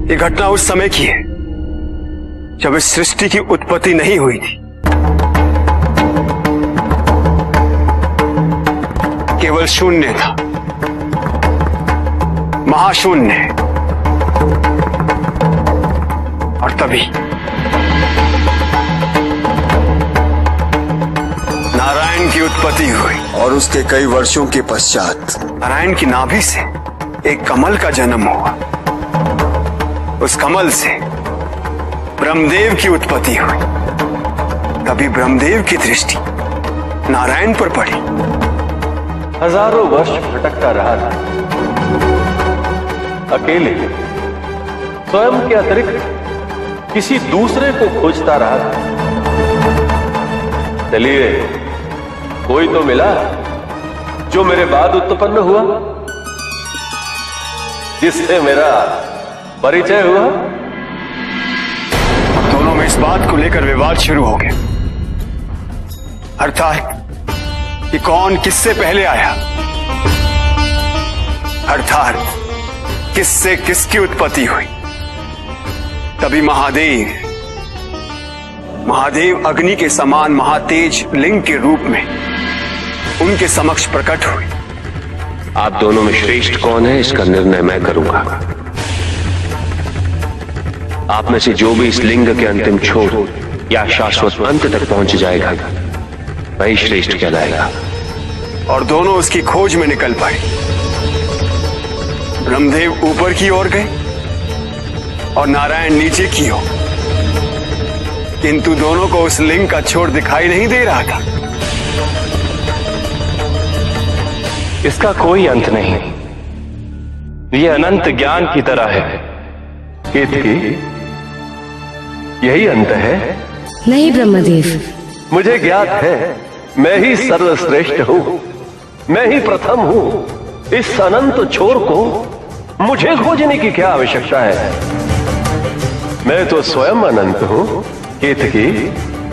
ये घटना उस समय की है जब इस सृष्टि की उत्पत्ति नहीं हुई थी। केवल शून्य था, महाशून्य। और तभी नारायण की उत्पत्ति हुई। और उसके कई वर्षों के पश्चात नारायण की नाभि से एक कमल का जन्म हुआ। उस कमल से ब्रह्मदेव की उत्पत्ति हुई। तभी ब्रह्मदेव की दृष्टि नारायण पर पड़ी। हजारों वर्ष भटकता रहा था, अकेले, स्वयं के अतिरिक्त किसी दूसरे को खोजता रहा था। चलिए, कोई तो मिला जो मेरे बाद उत्पन्न हुआ, जिससे मेरा परिचय हुआ। दोनों में इस बात को लेकर विवाद शुरू हो गया, अर्थात कि कौन किससे पहले आया, अर्थात किससे किसकी उत्पत्ति हुई। तभी महादेव अग्नि के समान महातेज लिंग के रूप में उनके समक्ष प्रकट हुए। आप दोनों में श्रेष्ठ कौन है, इसका निर्णय मैं करूंगा। आप में से जो भी इस लिंग के अंतिम छोर या शाश्वत अंत तक पहुंच जाएगा, वही श्रेष्ठ कहलाएगा। और दोनों उसकी खोज में निकल पड़े। ब्रह्मदेव ऊपर की ओर गए और नारायण नीचे की ओर, किंतु दोनों को उस लिंग का छोर दिखाई नहीं दे रहा था। इसका कोई अंत नहीं, यह अनंत ज्ञान की तरह है। केतकी, यही अंत है? नहीं ब्रह्मदेव, मुझे ज्ञात है, मैं ही सर्वश्रेष्ठ हूं, मैं ही प्रथम हूं। इस अनंत छोर को मुझे खोजने की क्या आवश्यकता है? मैं तो स्वयं अनंत हूं। केतकी,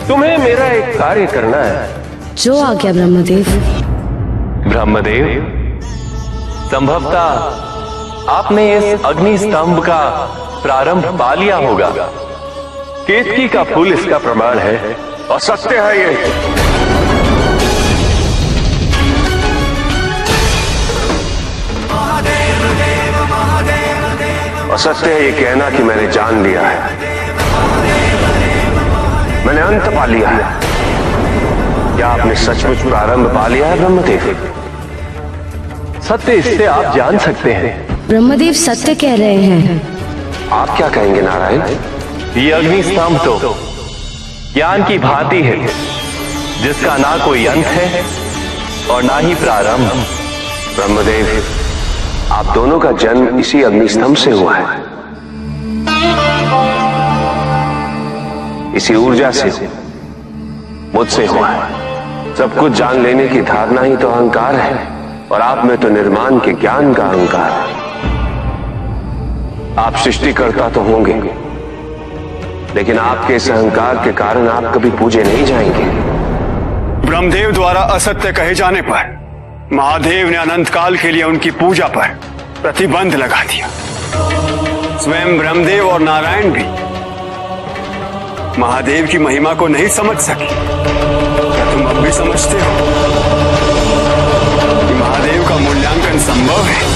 तुम्हें मेरा एक कार्य करना है। जो आज्ञा ब्रह्मदेव। ब्रह्मदेव, संभवतः आपने इस अग्नि स्तंभ का प्रारंभ पा लिया होगा। केतकी का फूल इसका प्रमाण है, और सत्य है ये। असत्य है ये कहना कि मैंने जान लिया है, मैंने अंत पा लिया है। क्या आपने सचमुच प्रारंभ पा लिया है ब्रह्मदेव? सत्य इससे आप जान सकते हैं। ब्रह्मदेव सत्य कह रहे हैं। आप क्या कहेंगे नारायण? ये अग्नि स्तंभ तो ज्ञान की भांति है, जिसका ना कोई अंत है और ना ही प्रारंभ। ब्रह्मदेव, आप दोनों का जन्म इसी अग्निस्तंभ से हुआ है, इसी ऊर्जा से, मुझसे हुआ है। सब कुछ जान लेने की धारणा ही तो अहंकार है, और आप में तो निर्माण के ज्ञान का अहंकार है। आप सृष्टिकर्ता तो होंगे, लेकिन आपके इस अहंकार के कारण आप कभी पूजे नहीं जाएंगे। ब्रह्मदेव द्वारा असत्य कहे जाने पर महादेव ने अनंत काल के लिए उनकी पूजा पर प्रतिबंध लगा दिया। स्वयं ब्रह्मदेव और नारायण भी महादेव की महिमा को नहीं समझ सके। क्या तुम अब भी समझते हो कि महादेव का मूल्यांकन संभव है?